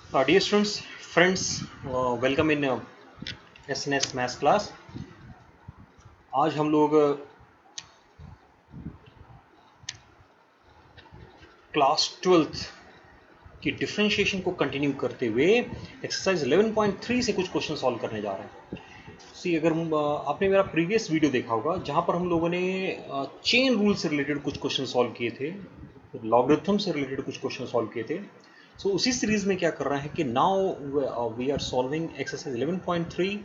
Dear students, friends, welcome in SNS maths class. आज हम लोग क्लास 12th की डिफरेंशिएशन को कंटिन्यू करते हुए एक्सरसाइज 11.3 से कुछ क्वेश्चन सॉल्व करने जा रहे हैं। सी अगर आपने मेरा प्रीवियस वीडियो देखा होगा जहाँ पर हम लोगों ने चेन रूल से रिलेटेड कुछ क्वेश्चन सॉल्व किए थे, लॉगरिथम से रिलेटेड कुछ क्वेश्चन सॉल्व किए थे। सो उसी सीरीज में क्या कर रहे हैं कि now we are solving exercise 11.3.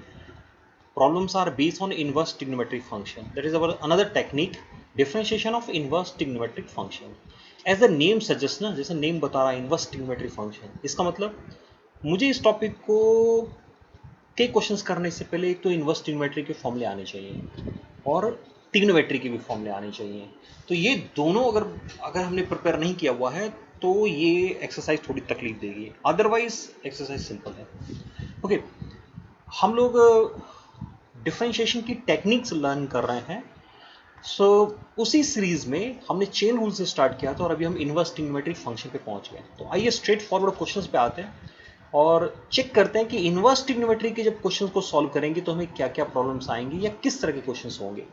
Problems are based on inverse trigonometric function. That is our another technique, differentiation of inverse trigonometric function. As the name suggests ना, जैसे नेम बता रहा है inverse trigonometric function, इसका मतलब मुझे इस टॉपिक को के क्वेश्चंस करने से पहले एक तो इन्वर्स ट्रिग्नोमेट्री के फॉर्मूले आने चाहिए और ट्रिग्नोमेट्री के भी फॉर्मूले आने चाहिए। तो ये दोनों अगर अगर हमने प्रिपेयर नहीं किया हुआ है तो ये एक्सरसाइज थोड़ी तकलीफ देगी, अदरवाइज एक्सरसाइज सिंपल है। ओके, हम लोग डिफरेंशिएशन की टेक्निक्स लर्न कर रहे हैं। सो उसी सीरीज में हमने चेन रूल से स्टार्ट किया था और अभी हम इनवर्स ट्रिग्नोमेट्रिक फंक्शन पे पहुंच गए। तो आइए स्ट्रेट फॉरवर्ड क्वेश्चंस पे आते हैं और चेक करते हैं कि इनवर्स ट्रिग्नोमेट्री के जब क्वेश्चंस को सॉल्व करेंगे तो हमें क्या क्या प्रॉब्लम्स आएंगी या किस तरह के क्वेश्चंस होंगे।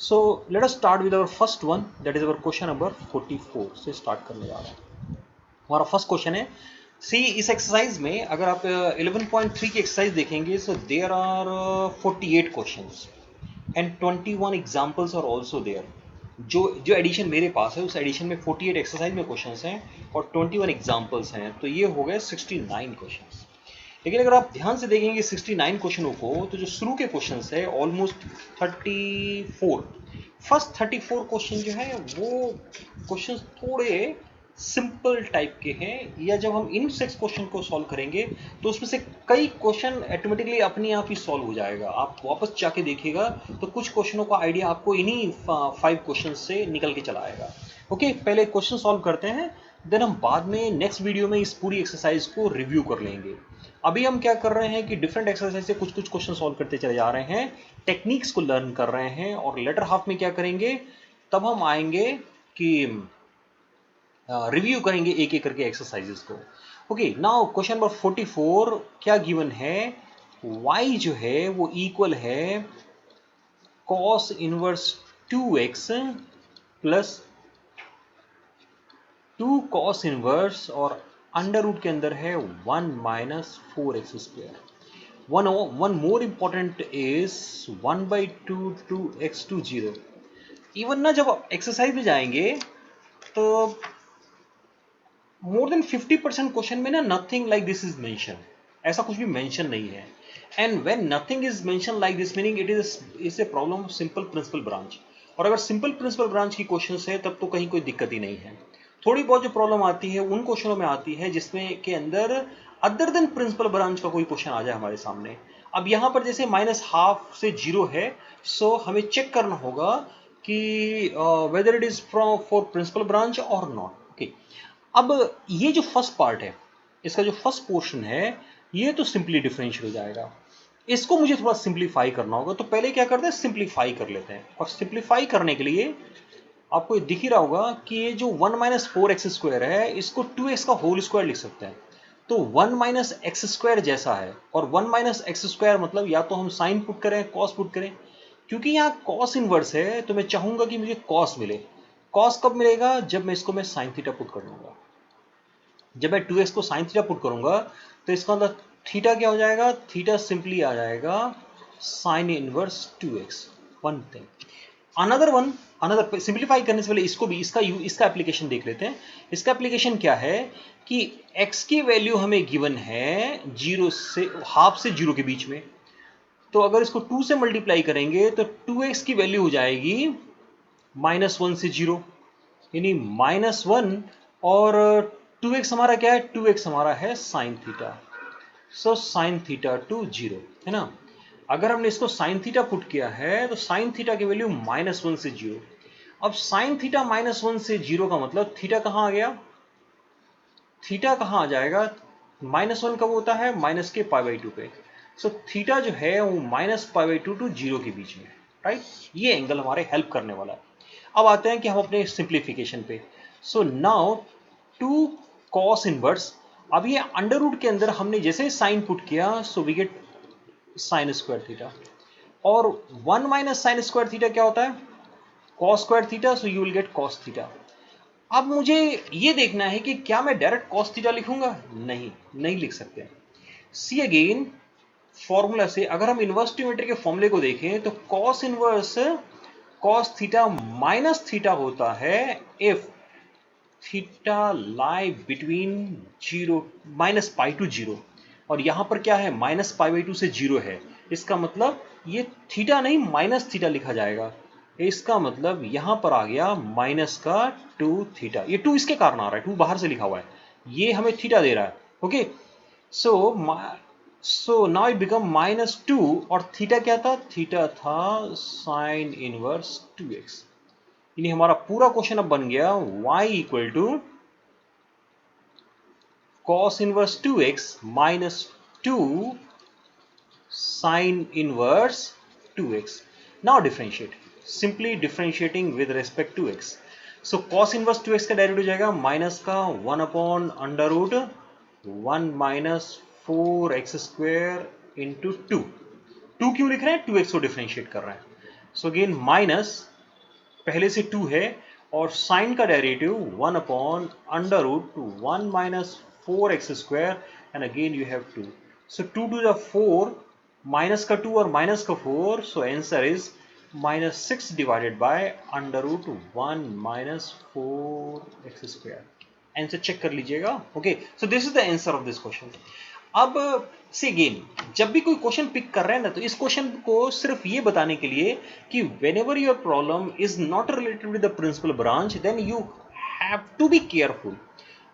So let us start with our first one, that is our question number 44 से स्टार्ट करने जा रहे हैं। हमारा फर्स्ट क्वेश्चन है, सी इस एक्सरसाइज में अगर आप 11.3 की एक्सरसाइज देखेंगे so there are 48 questions and 21 examples are also there. जो जो एडिशन मेरे पास है उस एडिशन में 48 एक्सरसाइज में क्वेश्चंस हैं और 21 एग्जाम्पल्स हैं, तो ये हो गए 69 क्वेश्चंस। लेकिन अगर आप ध्यान से देखेंगे 69 क्वेश्चनों को तो जो शुरू के क्वेश्चंस है ऑलमोस्ट 34, फर्स्ट 34 क्वेश्चन जो है वो क्वेश्चंस थोड़े सिंपल टाइप के हैं, या जब हम इन 6 क्वेश्चन को सॉल्व करेंगे तो उसमें से कई क्वेश्चन ऑटोमेटिकली अपने आप ही सॉल्व हो जाएगा। आप वापस जाके देखिएगा तो कुछ क्वेश्चनों का आइडिया आपको इन्हीं 5 क्वेश्चन से निकल के चला आएगा। ओके, पहले क्वेश्चन सॉल्व करते हैं, देन हम बाद में नेक्स्ट वीडियो में इस पूरी एक्सरसाइज को रिव्यू कर लेंगे। अभी हम क्या कर रहे हैं कि डिफरेंट एक्सरसाइज से कुछ कुछ क्वेश्चन सॉल्व करते चले जा रहे हैं, टेक्निक्स को लर्न कर रहे हैं, और लेटर हाफ में क्या करेंगे, तब हम आएंगे कि रिव्यू करेंगे एक एक करके एक्सरसाइजेस को। ओके, नाउ क्वेश्चन नंबर 44 क्या गिवन है, y जो है वो इक्वल है cos inverse 2x plus 2 cos inverse और अंडर रूट के अंदर है 1 minus 4x square. One more important is 1/2 2x to 0। Even ना जब एक्सरसाइज में जाएंगे तो मोर देन 50% क्वेश्चन में ना nothing like this is mention, ऐसा कुछ भी मेंशन नहीं है। And when nothing is mention like this meaning it is a problem of simple principal branch. और अगर सिंपल प्रिंसिपल ब्रांच की क्वेश्चन है तब तो कहीं कोई दिक्कत ही नहीं है। थोड़ी बहुत जो प्रॉब्लम आती है उन क्वेश्चनों में आती है जिसमें के अंदर अदर देन प्रिंसिपल ब्रांच का कोई क्वेश्चन आ जाए हमारे सामने। अब यहाँ पर जैसे -12 से 0 है, सो हमें चेक करना होगा कि whether it is from for principal branch और नॉट। ओके, अब ये जो फर्स्ट पार्ट है, इसका जो फर्स्ट पोर्शन है, ये तो सिंपली डिफरेंशियल हो जाएगा। इसको मुझे थोड़ा सिंप्लीफाई करना होगा, तो पहले क्या करते हैं, सिंप्लीफाई कर लेते हैं। और सिंप्लीफाई करने के लिए आपको ये दिख ही रहा होगा कि ये जो 1 माइनस 4x स्क्वायर है इसको 2x का होल स्क्वायर लिख सकते हैं। तो 1 माइनस एक्स स्क्वायर जैसा है, और 1 माइनस एक्स स्क्वायर मतलब या तो हम साइन पुट करें कॉस पुट करें। क्योंकि यहाँ कॉस इनवर्स है तो मैं चाहूंगा कि मुझे कॉस मिले। कॉस कब मिलेगा, जब मैं इसको मैं साइन थीटा पुट कर दूंगा। जब मैं 2x को साइन थीटा पुट करूंगा तो इसका मतलब थीटा क्या हो जाएगा, थीटा सिंपली आ जाएगा sine inverse 2x। One thing, another one, another simplify करने से पहले इसको भी इसका एप्लीकेशन देख लेते हैं। इसका एप्लीकेशन क्या है कि x की वैल्यू हमें गिवन है 0 से हाफ से 0 के बीच में। तो अगर इसको 2 से मल्टीप्लाई करेंगे तो 2x की वैल्यू हो जाएगी -1 से 0, यानी -1, और 2x हमारा क्या है, 2x हमारा है sine theta. So sine theta two 0 है ना। अगर हमने इसको साइन थीटा पुट किया है तो साइन थीटा की वैल्यू -1 से 0। अब साइन थीटा -1 से 0 का मतलब थीटा कहां आ गया, थीटा कहां आ जाएगा, -1 कब होता है, माइनस के π/2 पे। सो थीटा जो है वो -π/2 टू 0 के बीच में, राइट। ये एंगल हमारे हेल्प करने वाला है। अब आते हैं कि हम अपने सिंप्लीफिकेशन पे। सो नाउ 2 cos इनवर्स, अब ये अंडर रूट के अंदर हमने जैसे साइन पुट किया, so we get sine square theta, और 1 माइनस साइन स्क्वायर थीटा क्या होता है, cos square theta, so you will get cos theta. अब मुझे ये देखना है कि क्या मैं डायरेक्ट कॉस थीटा लिखूंगा, नहीं लिख सकते। सी अगेन, फॉर्मूला से अगर हम इनवर्स ट्रिग्नोमेट्री के फॉर्मूले को देखें तो cos inverse cos theta minus theta होता है if theta lie between zero minus pi to zero, और यहां पर क्या है, माइनस पाई बाई टू से जीरो है। इसका मतलब ये थीटा नहीं माइनस थीटा लिखा जाएगा। इसका मतलब यहां पर आ गया माइनस का 2 थीटा, ये 2 इसके कारण आ रहा है, 2 बाहर से लिखा हुआ है, ये हमें थीटा दे रहा है। Okay, so now it become minus 2, और थीटा क्या था, थीटा था साइन इनवर्स 2x। यानी हमारा पूरा क्वेश्चन अब बन गया y equal to cos inverse 2x minus 2 sin inverse 2x. Now differentiate. Simply differentiating with respect to x. So cos inverse 2x का डेरिवेटिव हो जाएगा माइनस का 1 upon under root 1 minus 4x square into 2। 2 क्यों लिख रहे हैं, 2x को differentiate कर रहे हैं। सो अगेन माइनस, पहले से 2 है, और साइन का derivative 1 upon under root 1 minus 4x square, and again you have 2। So 2 to the 4, minus का 2 और माइनस का 4, so answer is minus 6 divided by under root 1 minus 4x square. Answer check कर लीजिएगा। Okay, so this is the answer of this question. अब से again, जब भी कोई क्वेश्चन पिक कर रहे हैं ना, तो इस क्वेश्चन को सिर्फ ये बताने के लिए कि whenever your problem is not related with the principal branch, then you have to be careful.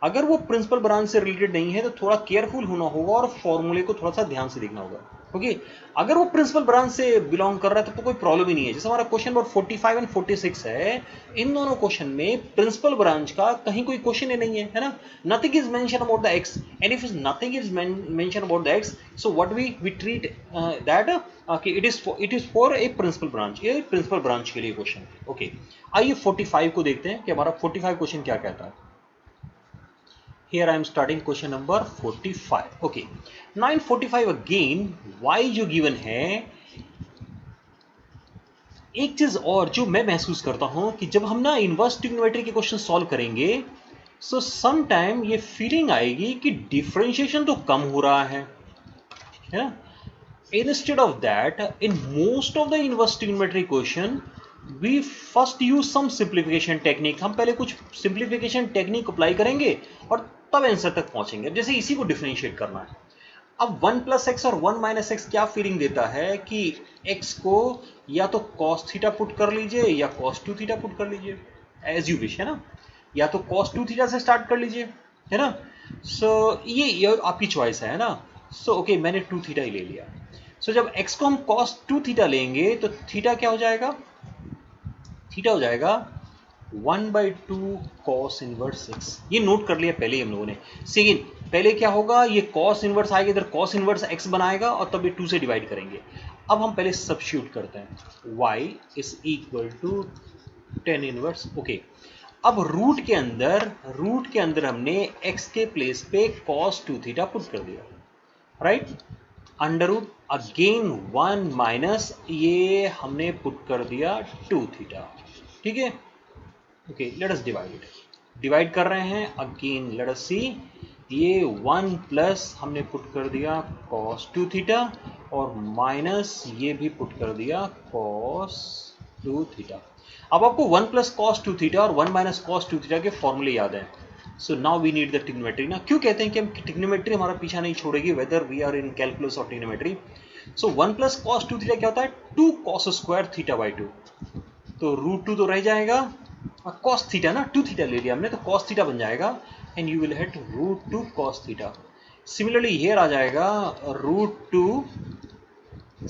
अगर वो प्रिंसिपल ब्रांच से रिलेटेड नहीं है तो थोड़ा केयरफुल होना होगा और फॉर्मूले को थोड़ा सा ध्यान से देखना होगा। ओके, अगर वो प्रिंसिपल ब्रांच से बिलोंग कर रहा है तो कोई प्रॉब्लम ही नहीं है। जैसे हमारा क्वेश्चन नंबर 45 एंड 46 है, इन दोनों क्वेश्चन में प्रिंसिपल ब्रांच का कहीं कोई क्वेश्चन ही नहीं है ना। Nothing is mention about the X, and if nothing is mention about the X, so what we treat that कि it is for a principal branch, ये प्रिंसिपल ब्रांच के लिए क्वेश्चन है। ओके, आइए 45 को देखते हैं कि हमारा 45 क्वेश्चन क्या कहता है। Here I am starting question number 45. Okay, now in 45 again, y जो given है, एक चीज और जो मैं महसूस करता हूं कि जब हम ना इनवर्स ट्रिग्नोमेट्री के क्वेश्चन सॉल्व करेंगे, सो सम टाइम ये फीलिंग आएगी कि डिफरेंशिएशन तो कम हो रहा है ना। Instead of that, in most of the inverse trigonometry question, we first use some simplification technique. हम पहले कुछ simplification technique अप्लाई करेंगे और तब आंसर तक पहुंचेंगे। जैसे इसी को डिफरेंशिएट करना है। अब 1 प्लस एक्स और 1 माइनस एक्स क्या फीलिंग देता है कि x को या तो cos थीटा पुट कर लीजिए या cos 2 थीटा पुट कर लीजिए, एज यू विश, है ना। या तो cos 2 थीटा से स्टार्ट कर लीजिए, है ना। सो ये आपकी चॉइस है ना। सो ओके, मैंने 2 थीटा ही ले लिया। सो जब x को हम cos 2 थीटा लेंगे तो थीटा क्या हो जाएगा, थीटा हो जाएगा 1/2 cos इनवर्स x। ये नोट कर लिया पहले ही हम लोगों ने। सेकेंड, पहले क्या होगा, ये cos इनवर्स आएगा, इधर cos इनवर्स x बनाएगा और तब ये 2 से डिवाइड करेंगे। अब हम पहले सब्स्टिट्यूट करते हैं, y is equal to 10 inverse. Okay, अब रूट के अंदर हमने x के प्लेस पे cos 2 थीटा पुट कर दिया, right. Under root again 1 minus ये हमने पुट कर दिया 2 थीटा, ठीक है। ओके, लेट अस डिवाइड कर रहे हैं। अगेन लेट अस सी, ये 1 प्लस हमने पुट कर दिया cos 2 थीटा और माइनस ये भी पुट कर दिया cos 2 थीटा। अब आपको 1 प्लस cos 2 थीटा और 1 माइनस cos 2 थीटा के फॉर्मूले याद हैं। So now we need the trigonometry ना। क्यों कहते हैं कि हम ट्रिग्नोमेट्री हमारा पीछा नहीं छोड़ेगी, whether we are in calculus और trigonometry. So 1 plus cos 2 theta क्या होता है, 2 cos स्क्वायर थीटा बाई 2। तो रूट 2 तो रह जाएगा, cos थीटा ना, 2 थीटा ले लिया हमने तो cos थीटा बन जाएगा, and you will get root 2 cos theta. Similarly here आ जाएगा root 2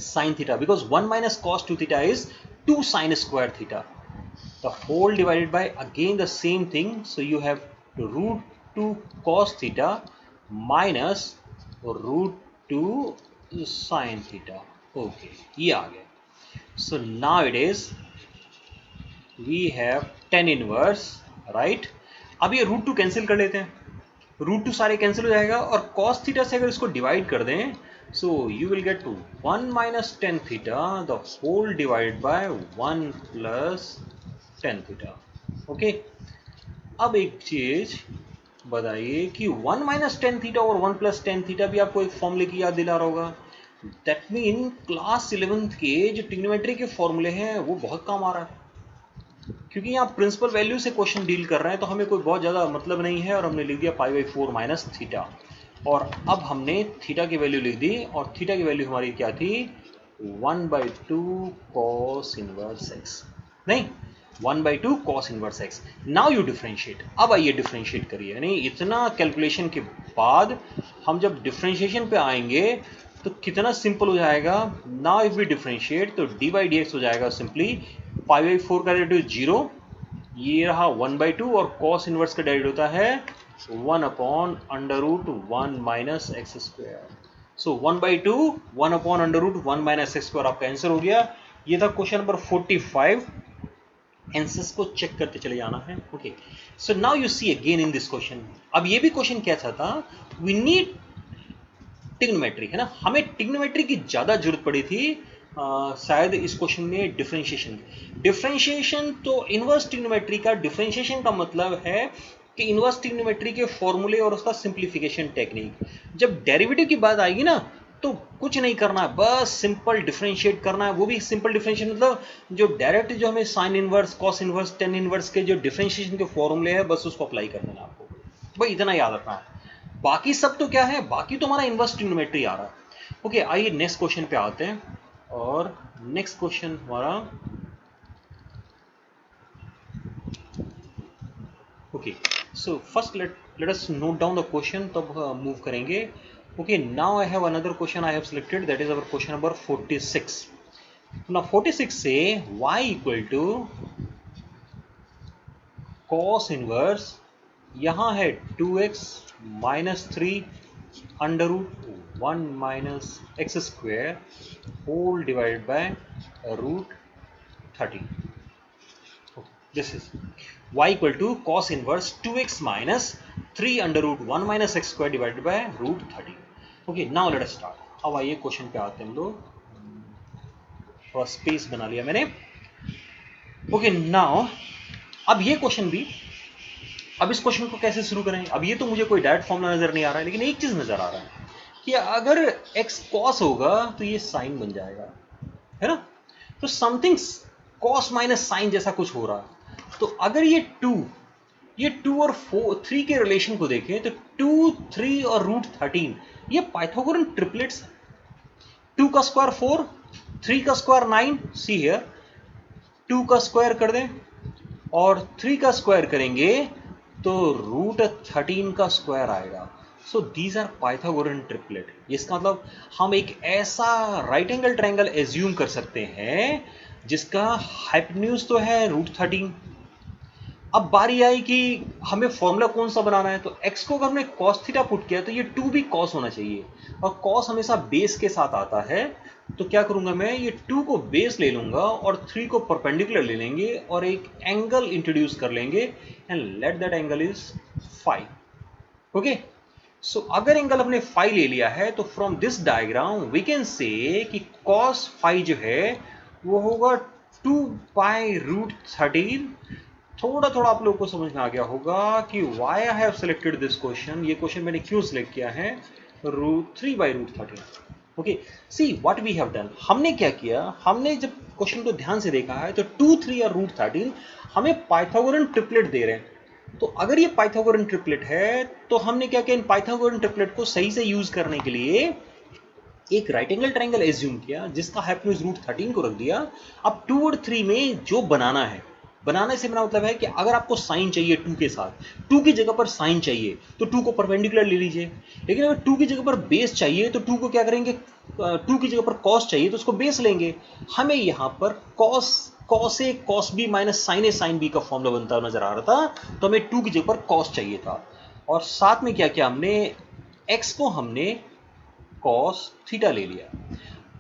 sin theta, because 1 minus cos 2 theta is 2 sin square theta. The whole divided by again the same thing, so you have root 2 cos theta minus root 2 sin theta. Okay, ये आ गया। So now it is we have 10 inverse, right। अब ये root 2 cancel कर लेते हैं, root two सारे cancel हो जाएगा और कॉस थीटा से अगर इसको डिवाइड कर दें so you will get to 1 minus tan theta the whole divide by 1 plus tan theta. Okay, अब एक चीज बताइए कि 1 माइनस टेन थीटा और 1 प्लस टेन थीटा भी आपको एक फॉर्मूले की याद दिला रहा होगा। दैट मीन क्लास 11th के जो ट्रिग्नोमेट्री के फॉर्मूले हैं वो बहुत काम आ रहा है, क्योंकि यहाँ प्रिंसिपल वैल्यू से क्वेश्चन डील कर रहे हैं तो हमें कोई बहुत ज़्यादा मतलब नहीं है और हमने लिख दिया पाई बाई 4 माइनस थीटा। और अब हमने थीटा की वैल्यू लिख दी और थीटा की वैल्यू हमारी क्या थी 1/2 कॉस इनवर्स एक्स, नहीं 1/2 cos inverse x. Now you differentiate, अब आइए डिफरेंशिएट करिए, यानी इतना कैलकुलेशन के बाद हम जब डिफरेंशिएशन पे आएंगे तो कितना सिंपल हो जाएगा। नाउ इफ वी डिफरेंशिएट तो डी बाई डी एक्स हो जाएगा सिंपली पाई बाई 4 का डेरिवेटिव 0, ये रहा 1/2 और कॉस इनवर्स का डेरिवेटिव होता है 1/√1 minus x square. So 1/2 1/√1 minus x square आपका आंसर हो गया। ये था क्वेश्चन नंबर 45। आंसर्स को चेक करते चले जाना है। Okay, so now you see again in this question. अब ये भी क्वेश्चन क्या था, वी नीड ट्रिग्नोमेट्री, है ना, हमें ट्रिग्नोमेट्री की ज्यादा जरूरत पड़ी थी शायद इस क्वेश्चन में डिफरेंशिएशन तो इनवर्स ट्रिग्नोमेट्री का डिफरेंशिएशन का मतलब है कि इनवर्स ट्रिग्नोमेट्री के फॉर्मूले और उसका सिंप्लीफिकेशन टेक्निक। जब डेरिवेटिव की बात आएगी ना तो कुछ नहीं करना है, बस सिंपल डिफरेंशिएट करना है। वो भी सिंपल डिफरेंशिएट मतलब जो डायरेक्ट जो हमें sine inverse cos inverse tan inverse के जो डिफरेंशिएशन के फॉर्मूले है बस उसको अप्लाई कर देना आपको, भाई इतना याद रखना है। बाकी सब तो क्या है, बाकी तो हमारा इनवर्स ट्रिग्नोमेट्री आ रहा है। ओके, आइए नेक्स्ट क्वेश्चन पे आते हैं और नेक्स्ट क्वेश्चन हमारा okay, so first let us note down the question तब मूव करेंगे। Okay, now I have another question I have selected, that is our question number 46। Now 46 से y equal to cos inverse, यहां है 2x minus 3 √1 minus x square whole divided by √30। This is y equal to cos inverse 2x minus 3 √1 minus x square divided by √30। Okay, now let us start. अब आइए question पे आते हैं हम लोग, थोड़ा स्पेस बना लिया मैंने। ओके, नाउ अब ये क्वेश्चन भी, अब इस क्वेश्चन को कैसे शुरू करें। अब ये तो मुझे कोई डायरेक्ट फॉर्मूला नजर नहीं आ रहा है, लेकिन एक चीज नजर आ रहा है कि अगर x cos होगा तो ये साइन बन जाएगा, है ना। तो समथिंग cos माइनस साइन जैसा कुछ हो रहा है। तो अगर ये 2 और 3 के रिलेशन को देखें तो 2, 3 और √13 ये पाइथागोरन ट्रिपलेट्स है। 2 का स्क्वायर 4, 3 का स्क्वायर 9, सी हियर 2 का स्क्वायर कर दें और 3 का स्क्वायर करेंगे तो √13 का स्क्वायर आएगा। So these are Pythagorean triplet. इसका मतलब हम एक ऐसा राइट एंगल ट्रायंगल एज्यूम कर सकते हैं जिसका हाइपोटेन्यूज तो है √13। अब बारी आई कि हमें फॉर्मूला कौन सा बनाना है, तो x को अगर हमने cos थीटा पुट किया तो ये 2 भी cos होना चाहिए और cos हमेशा बेस के साथ आता है। तो क्या करूंगा मैं, ये 2 को बेस ले लूंगा और 3 को परपेंडिकुलर ले लेंगे और एक एंगल इंट्रोड्यूस कर लेंगे and let that angle is phi. Okay, so अगर एंगल हमने फाई ले लिया है तो from this diagram we can say कि cos फाई जो है वो होगा 2π√13। थोड़ा थोड़ा आप लोगों को समझ में आ गया होगा कि why I have selected this question, ये क्वेश्चन मैंने क्यों सिलेक्ट किया है √3/√13। Okay, see what we have done, हमने क्या किया, हमने जब क्वेश्चन को ध्यान से देखा है तो 2, 3 और √13 हमें पाइथागोरन ट्रिपलेट दे रहे हैं। तो अगर ये पाइथागोरन ट्रिपलेट है तो हमने क्या किया, इन पाइथागोरन ट्रिपलेट को सही से यूज करने के लिए एक राइट एंगल ट्रायंगल एज्यूम किया जिसका हाइपोटेन्यूज √13 को रख दिया। अब 2 और 3 में जो बनाना है, बनाने से मेरा मतलब है कि अगर आपको साइन चाहिए 2 के साथ, 2 की जगह पर साइन चाहिए तो 2 को परपेंडिकुलर ले लीजिए। लेकिन अगर 2 की जगह पर बेस चाहिए तो 2 को क्या करेंगे, 2 की जगह पर कॉस चाहिए तो उसको बेस लेंगे। हमें यहाँ पर cos A cos B minus sign A sine B का फॉर्मूला बनता नजर आ रहा था, तो हमें 2 की जगह पर कॉस चाहिए था। और साथ में क्या किया हमने, एक्स को हमने कॉस थीटा ले लिया।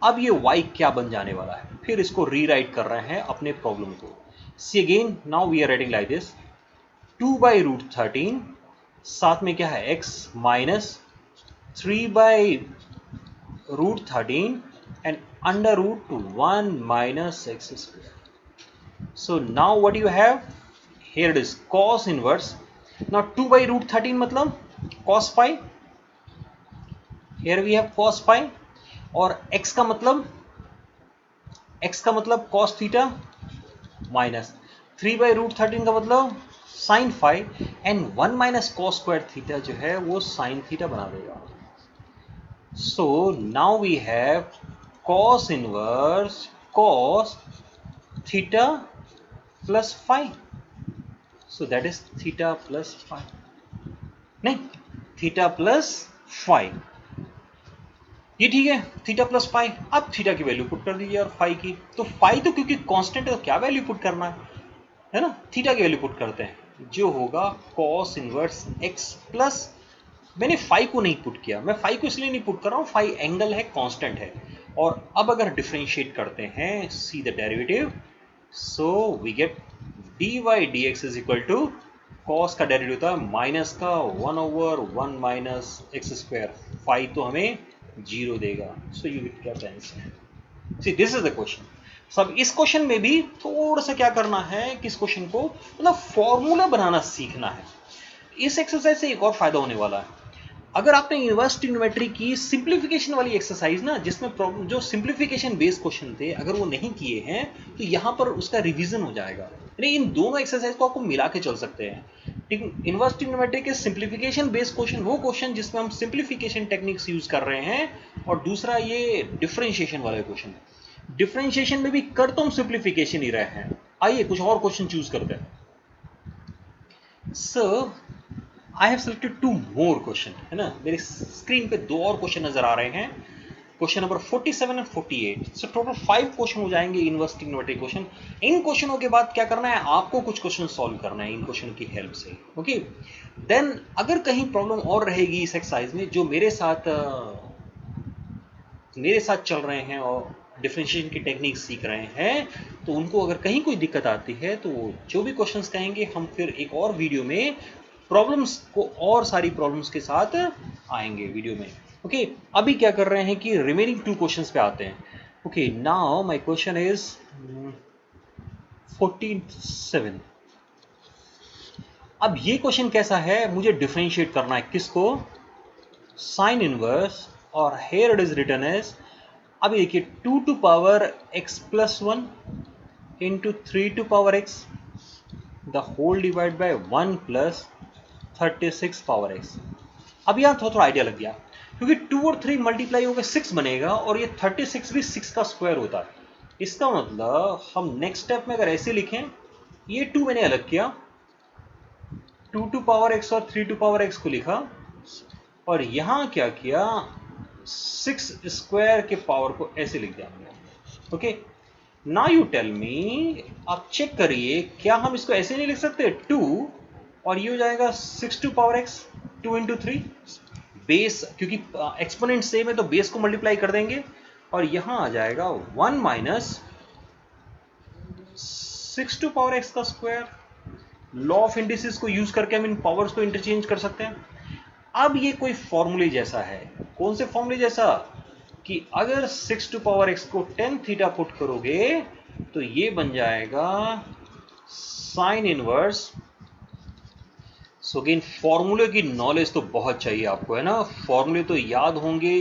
अब ये y क्या बन जाने वाला है, फिर इसको रीराइट कर रहे हैं अपने प्रॉब्लम को। See again, now we are writing like this, 2/√13 साथ में क्या है x minus 3/√13 and under root 1 minus x square. So now what you have here, it is cos inverse. Now 2/√13 मतलब cos phi. Here we have cos phi और x का मतलब cos theta minus 3/√13 का मतलब sin phi and 1 minus cos square theta जो है वो sin theta बना देगा. So now we have cos inverse cos theta plus phi. So that is theta plus phi. नहीं, theta plus phi. ये ठीक है, थीटा प्लस फाई. अब थीटा की वैल्यू पुट कर दीजिए और फाई की. तो फाई तो क्योंकि कांस्टेंट है तो क्या वैल्यू पुट करना है ना, थीटा की वैल्यू पुट करते हैं जो होगा cos इनवर्स x प्लस, मैंने फाई को नहीं पुट किया, मैं फाई को इसलिए नहीं पुट कर रहा हूँ, फाई एंगल है, कांस्टेंट है. और अब अगर डिफरेंशिएट करते हैं, see the derivative, so we get dy dx is equal to cos का डेरिवेटिव होता है माइनस का 1/1 माइनस एक्स स्क्वायर. फाई तो हमें 0 देगा. So you get the answer. See this is the question. सब इस क्वेश्चन में भी थोड़ा सा क्या करना है कि इस क्वेश्चन को मतलब फॉर्मूला बनाना सीखना है. इस एक्सरसाइज से एक और फायदा होने वाला है. अगर आपने इनवर्स ट्रिग्नोमेट्री की सिंप्लीफिकेशन वाली एक्सरसाइज ना, जिसमें प्रॉब्लम जो सिंप्लीफिकेशन बेस्ड क्वेश्चन थे, अगर वो नहीं किए हैं तो यहां पर उसका रिवीजन हो जाएगा. यानी इन दोनों एक्सरसाइज को आपको मिला के चल सकते हैं. इनवर्स ट्रिग्नोमेट्री के सिंप्लीफिकेशन बेस्ड क्वेश्चन, वो क्वेश्चन जिसमें हम सिंप्लीफिकेशन टेक्निक्स यूज कर रहे हैं, और दूसरा ये डिफरेंशिएशन वाले क्वेश्चन. डिफरेंशिएशन में भी कर तो हम सिंप्लीफिकेशन ही रहे हैं. आइए कुछ और क्वेश्चन चूज करते हैं. So I have selected 2 more question, है ना. मेरे स्क्रीन पे 2 और क्वेश्चन नजर आ रहे हैं, question number 47 and 48. So total 5 question हो जाएंगे इनवर्स ट्रिग्नोमेट्री क्वेश्चन. इन क्वेश्चनों के बाद क्या करना है, आपको कुछ क्वेश्चन सॉल्व करना है इन क्वेश्चन की हेल्प से. ओके, देन अगर कहीं प्रॉब्लम और रहेगी इस एक्सरसाइज में, जो मेरे साथ चल रहे हैं और डिफरेंशिएशन की टेक्निक सीख रहे हैं, तो उनको अगर कहीं कोई दिक्कत आती है तो जो भी क्वेश्चंस कहेंगे, हम फिर एक और वीडियो में प्रॉब्लम्स को और सारी प्रॉब्लम्स के साथ आएंगे वीडियो में. ओके, अभी क्या कर रहे हैं कि रिमेनिंग 2 क्वेश्चंस पे आते हैं. Okay, now my question is 47. अब ये क्वेश्चन कैसा है, मुझे डिफरेंशिएट करना है किसको, साइन इनवर्स, और here it is written as, अभी देखिए 2 to power x plus 1 into 3 to power x the whole divide by 1 plus 36 power x. अब यहाँ थोड़ा आइडिया लग गया, क्योंकि 2 और 3 मल्टीप्लाई होकर 6 बनेगा, और ये 36 भी 6 का स्क्वायर होता है. इसका मतलब हम नेक्स्ट स्टेप में अगर ऐसे लिखें, ये 2 मैंने अलग किया, 2 टू पावर x और 3 टू पावर x को लिखा, और यहां क्या किया, 6 स्क्वायर के पावर को ऐसे लिख दिया. Okay, now you tell me, आप चेक करिए, क्या हम इसको ऐसे नहीं लिख सकते 2, और ये हो जाएगा 6 to power x 2 into 3 base, क्योंकि एक्सपोनेंट सेम है तो बेस को मल्टीप्लाई कर देंगे, और यहां आ जाएगा 1 माइनस 6 टू पावर x का स्क्वायर. लॉ ऑफ इंडिसेस को यूज करके हम इन पावर्स को इंटरचेंज कर सकते हैं. अब ये कोई फॉर्मूले जैसा है. कौन से फॉर्मूले जैसा, कि अगर 6 टू पावर x को tan थीटा पुट करोगे तो ये बन जाएगा साइन इनवर्स. सो अगेन फॉर्मूले की नॉलेज तो बहुत चाहिए आपको, है ना. फॉर्मूले तो याद होंगे,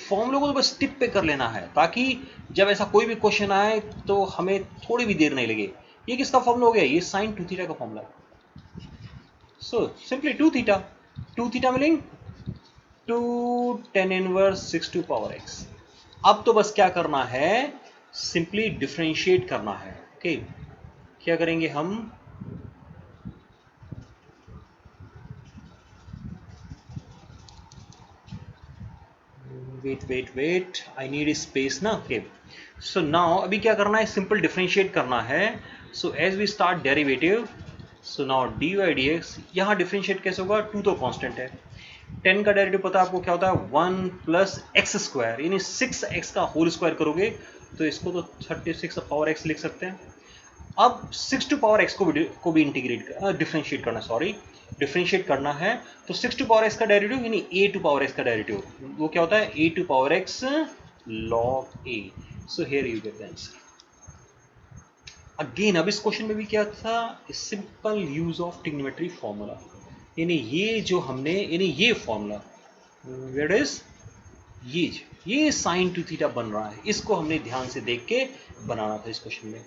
फॉर्मूले को तो बस टिप पे कर लेना है, ताकि जब ऐसा कोई भी क्वेश्चन आए तो हमें थोड़ी भी देर नहीं लगे. ये किसका फॉर्मूला हो गया, ये साइन 2 थीटा का फॉर्मूला. सो सिंपली 2 थीटा मिलेंगे 2 tan inverse 6 to power x. अब तो बस क्या करना है, सिंपली डिफरेंशिएट करना है. ओके, क्या करेंगे हम, वेट, आई नीड स्पेस ना. ओके, सो नाउ अभी क्या करना है, सिंपल डिफरेंशिएट करना है. So as we start derivative, so now dy dx, यहां डिफरेंशिएट कैसे होगा, 2 तो कांस्टेंट है, 10 का डेरिवेटिव पता है आपको क्या होता है, 1 प्लस एक्स स्क्वायर, यानी 6x का होल स्क्वायर करोगे तो इसको तो 36 पावर x लिख सकते हैं. अब 6 टू पावर x को भी इंटीग्रेट डिफरेंशिएट करना, सॉरी, डिफरेंशिएट करना है तो 6 टू पावर एक्स का डेरिवेटिव यानी a टू पावर एक्स का डेरिवेटिव वो क्या होता है a to power x log a. So here you get the answer. Again अब इस क्वेश्चन में भी क्या था, simple use of trigonometry formula, यानी ये जो हमने यानी ये फॉर्मूला वेयर इज ये साइन टू थीटा बन रहा है, इसको हमने ध्यान से देख के बनाना था इस क्वेश्चन में.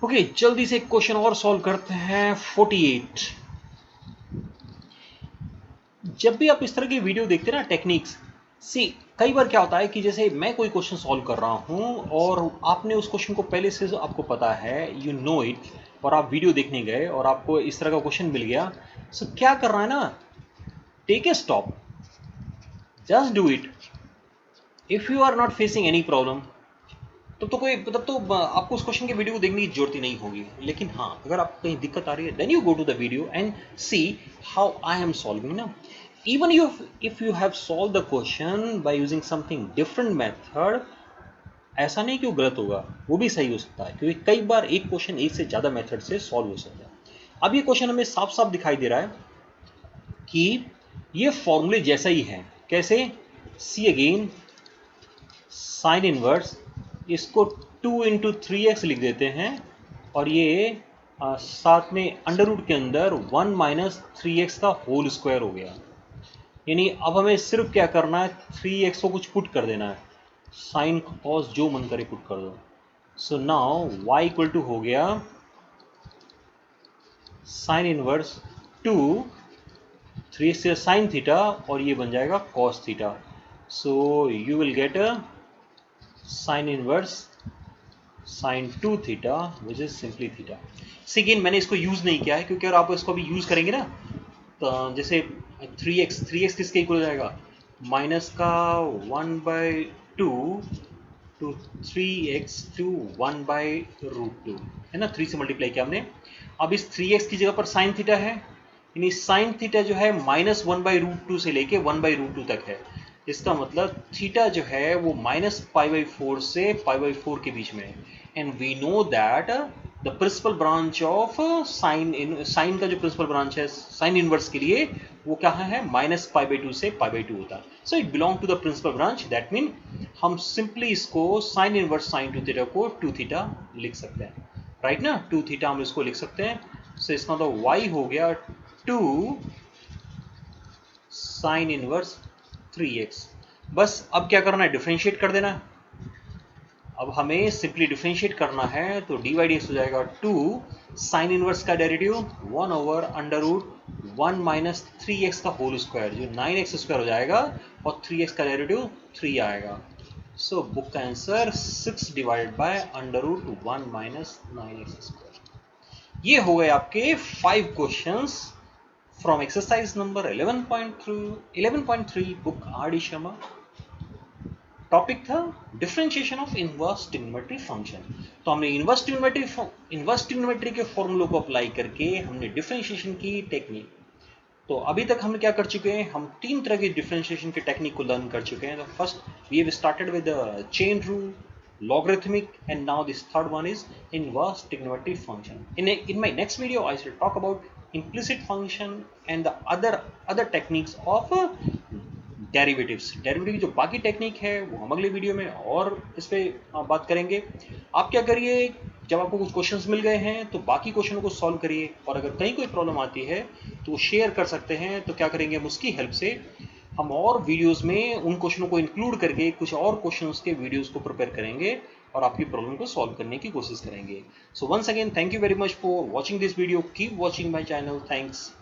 ओके जल्दी से एक क्वेश्चन और सॉल्व करते हैं. 48. जब भी आप इस तरह की वीडियो देखते हैं ना टेक्निक्स सी, कई बार क्या होता है कि जैसे मैं कोई क्वेश्चन सॉल्व कर रहा हूं और आपने उस क्वेश्चन को पहले से आपको पता है, यू नो इट, और आप वीडियो देखने गए और आपको इस तरह का क्वेश्चन मिल गया. सो क्या करना है ना, take a stop, just do it. If you are not facing any problem तब तो आपको उस क्वेश्चन के वीडियो को देखने की जरूरत ही नहीं होगी. लेकिन हाँ, अगर आपको कहीं दिक्कत आ रही है then you go to the video and see how I am solving ना. Even if you have solved the question by using something different method, ऐसा नहीं कि वो गलत होगा, वो भी सही हो सकता है, क्योंकि कई बार एक क्वेश्चन एक से ज़्यादा मेथड से सॉल्व हो सकता है. अब ये क्वेश्चन हमें साफ साफ दिखाई दे रहा है कि ये फॉर्मूले जैसा ही है. कैसे? सी अगेन साइन इनवर्स, इसको 2 इंटू 3x लिख देते हैं और ये साथ में अंडर रूट के अंदर 1 माइनस 3x का होल स्क्वायर हो गया. यानी अब हमें सिर्फ क्या करना है, 3x को कुछ पुट कर देना है, साइन कॉस जो मन करे पुट कर दो. So now y equal to हो गया साइन इनवर्स 2 3x से साइन थीटा और ये बन जाएगा cos theta. So you will get a sign inverse sine 2 theta which is simply theta. Second मैंने इसको यूज नहीं किया है क्योंकि अगर आप इसको अभी यूज करेंगे ना तो जैसे 3x किसके इक्वल हो जाएगा, माइनस का 1/2 टू 3x टू 1/√2 है ना, 3 से मल्टीप्लाई किया हमने. अब इस 3x की जगह पर साइन थीटा है, यानी साइन थीटा जो है माइनस 1/√2 से लेके 1/√2 तक है. इसका मतलब थीटा जो है वो माइनस π/4 से π/4 के बीच में है. And we know that the principal branch of sine का जो प्रिंसिपल ब्रांच है साइन इनवर्स के लिए वो क्या है, माइनस π/2 से π/2 होता है. So it belong to the principal branch. That mean हम सिंपली इसको साइन इनवर्स साइन 2 थीटा को 2 थीटा लिख सकते हैं, राइट ना. 2 थीटा हम इसको लिख सकते हैं. सो इसका मतलब y हो गया 2 साइन इनवर्स 3x. बस अब क्या करना है, डिफरेंशिएट कर देना. अब हमें सिंपली डिफरेंशिएट करना है तो dy dx हो जाएगा 2 साइन इनवर्स का derivative 1 over under root 1 minus 3x का होल स्क्वायर जो 9x स्क्वायर हो जाएगा और 3x का डेरिवेटिव 3 आएगा. सो बुक का answer 6 divided by under root 1 minus 9x square. ये हो गए आपके 5 questions from exercise number 11.3 book R D. Sharma. Topic था differentiation of inverse trigonometry function. तो हमने इनवर्स ट्रिग्नोमेट्री के फॉर्मूलों को अप्लाई करके हमने डिफरेंशिएशन की टेक्निक. तो अभी तक हम क्या कर चुके हैं, हम 3 तरह की डिफरेंशिएशन की टेक्निक को लर्न कर चुके हैं. तो first we have started with the chain rule, logarithmic, and now this third one is inverse trigonometric function. In my next video I shall talk about implicit function and the other techniques of derivatives. Derivative जो बाकी technique है वो हम अगले video में और इस पर बात करेंगे. आप क्या करिए, जब आपको कुछ क्वेश्चंस मिल गए हैं तो बाकी क्वेश्चनों को सॉल्व करिए और अगर कहीं कोई प्रॉब्लम आती है तो वो शेयर कर सकते हैं. तो क्या करेंगे, हम उसकी हेल्प से हम और वीडियोस में उन क्वेश्चनों को इंक्लूड करके कुछ और क्वेश्चंस के वीडियोस को प्रिपेयर करेंगे और आपकी प्रॉब्लम को सॉल्व करने की कोशिश करेंगे. So once again thank you very much for watching this video. Keep watching my channel. Thanks.